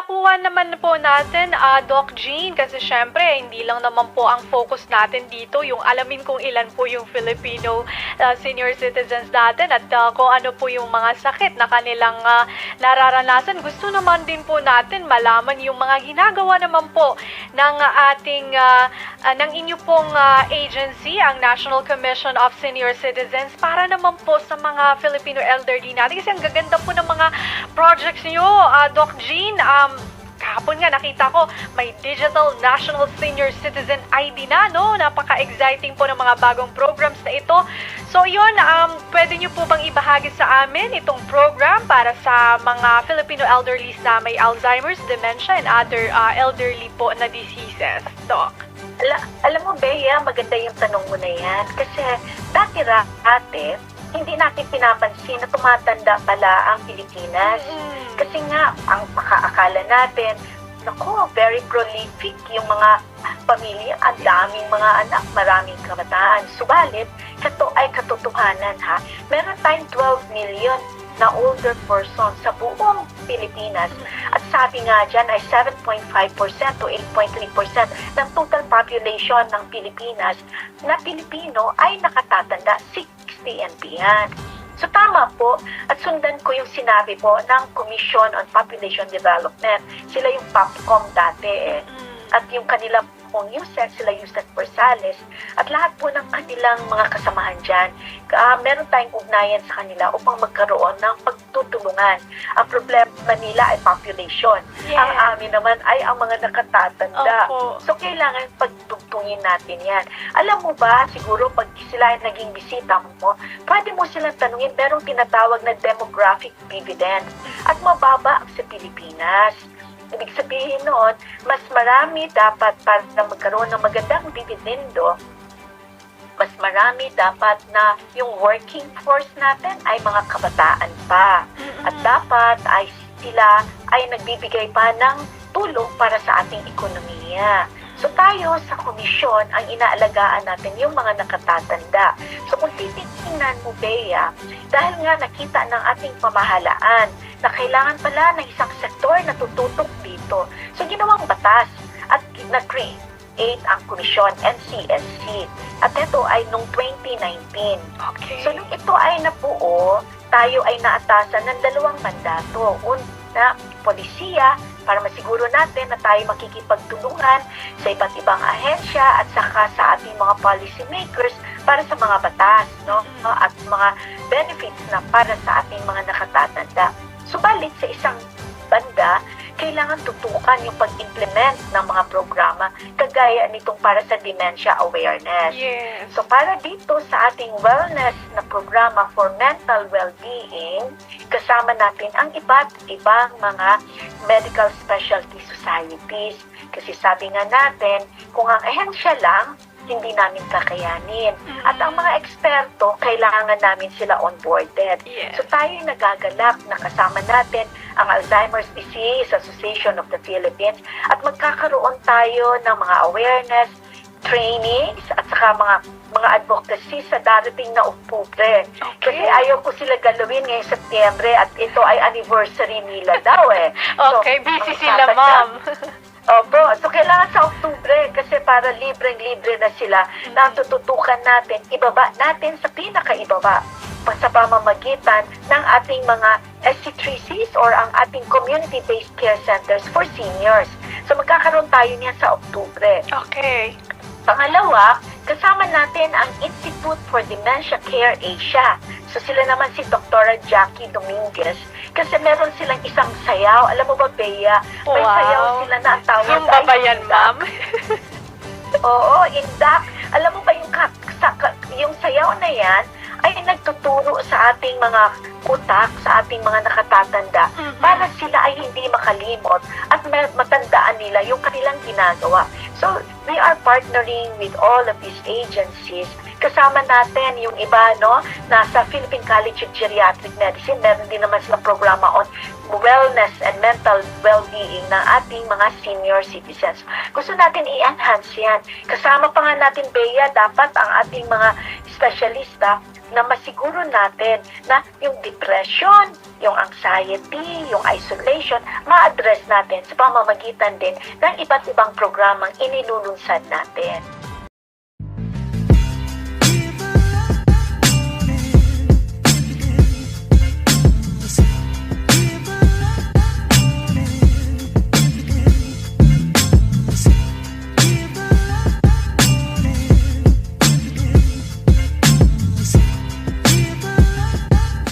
nakuha naman po natin, Doc Jean, kasi syempre, hindi lang naman po ang focus natin dito, yung alamin kung ilan po yung Filipino senior citizens natin at kung ano po yung mga sakit na kanilang nararanasan. Gusto naman din po natin malaman yung mga ginagawa naman po ng ating, ng inyo pong agency, ang National Commission of Senior Citizens, para naman po sa mga Filipino elderly natin. Kasi ang gaganda po ng mga projects nyo, Doc Jean. Kahapon nga nakita ko may Digital National Senior Citizen ID na, no? Napaka-exciting po ng mga bagong programs na ito. So yun, pwede nyo po bang ibahagi sa amin itong program para sa mga Filipino elderlies na may Alzheimer's, dementia, and other elderly po na diseases, Doc? Alam mo, Bea, maganda yung tanong mo na yan. Kasi dati, hindi natin pinapansin na tumatanda pala ang Pilipinas. Kasi nga, ang makaakala natin, naku, very prolific yung mga pamilya, ang daming mga anak, maraming kabataan. Subalit, ito ay katotohanan, ha? Meron tayong 12 million na older person sa buong Pilipinas. At sabi nga dyan ay 7.5% to 8.3% ng total population ng Pilipinas na Pilipino ay nakatatanda 60 and beyond. So tama po, at sundan ko yung sinabi po ng Commission on Population Development. Sila yung POPCOM dati At yung kanila pong USEC, sila USEC Persales, at lahat po ng kanilang mga kasamahan dyan, meron tayong ugnayan sa kanila upang magkaroon ng pagtutulungan. Ang problema nila ay population. Yeah. Ang amin naman ay ang mga nakatatanda. So, kailangan pagtugtungin natin yan. Alam mo ba, siguro pag sila ay naging bisita mo, pwede mo silang tanungin, merong tinatawag na demographic dividend at mababa ang sa Pilipinas. Ibig sabihin noon, mas marami dapat para magkaroon ng magandang dividendo, mas marami dapat na yung working force natin ay mga kabataan pa. At dapat ay sila ay nagbibigay pa ng tulong para sa ating ekonomiya. So tayo sa komisyon, ang inaalagaan natin yung mga nakatatanda. So kung titingnan mo, Bea, dahil nga nakita ng ating pamahalaan na kailangan pala ng isang sektor na tututok dito. So ginawang batas at na-create ang komisyon, NCSC. At ito ay noong 2019. Okay. So nung ito ay nabuo, tayo ay naatasan ng 2 mandato. Una, polisiya, para masiguro natin na tayo makikipagtulungan sa iba't ibang ahensya at saka sa ating mga policy makers para sa mga batas, no? At mga benefits na para sa ating mga nakatatanda. Subalit sa isang banda, kailangan tutukan yung pag-implement ng mga programa kagaya nitong para sa dementia awareness. Yes. So para dito sa ating wellness na programa for mental well-being, kasama natin ang iba't ibang mga medical specialty societies. Kasi sabi nga natin, kung ang ahensya lang, hindi namin kakayanin. At ang mga eksperto, kailangan namin sila onboarded. Yes. So tayo nagagalak na kasama natin ang Alzheimer's Disease Association of the Philippines at magkakaroon tayo ng mga awareness, trainings at saka mga advocacy sa darating na Oktubre. Okay. Kasi ayaw ko sila galawin ngayong Setyembre at ito ay anniversary nila daw Okay, So, busy sila, ma'am. Opo, so kailangan sa Oktubre kasi para libreng-libre na sila na tututukan natin, ibaba natin sa pinakaibaba sa pamamagitan ng ating mga SC3Cs or ang ating community-based care centers for seniors. So magkakaroon tayo niyan sa Oktubre. Okay. Pangalawa, kasama natin ang Institute for Dementia Care Asia. So sila naman si Dr. Jackie Dominguez kasi meron silang isang sayaw. Alam mo ba, Bea? May sayaw sila na ang tawag Zumba ba yan, ma'am? Oo, indak. Alam mo ba yung sayaw na yan ay nagtuturo sa ating mga utak, sa ating mga nakatatanda para sila ay hindi makalimot at matandaan nila yung kanilang ginagawa. So, we are partnering with all of these agencies. Kasama natin yung iba, no? Nasa Philippine College of Geriatric Medicine, meron din naman silang programa on wellness and mental well-being ng ating mga senior citizens. Gusto natin i-enhance yan. Kasama pa nga natin, Bea, dapat ang ating mga espesyalista na masiguro natin na yung depression, yung anxiety, yung isolation, ma-address natin sa pamamagitan din ng iba't ibang programang inilulusad natin.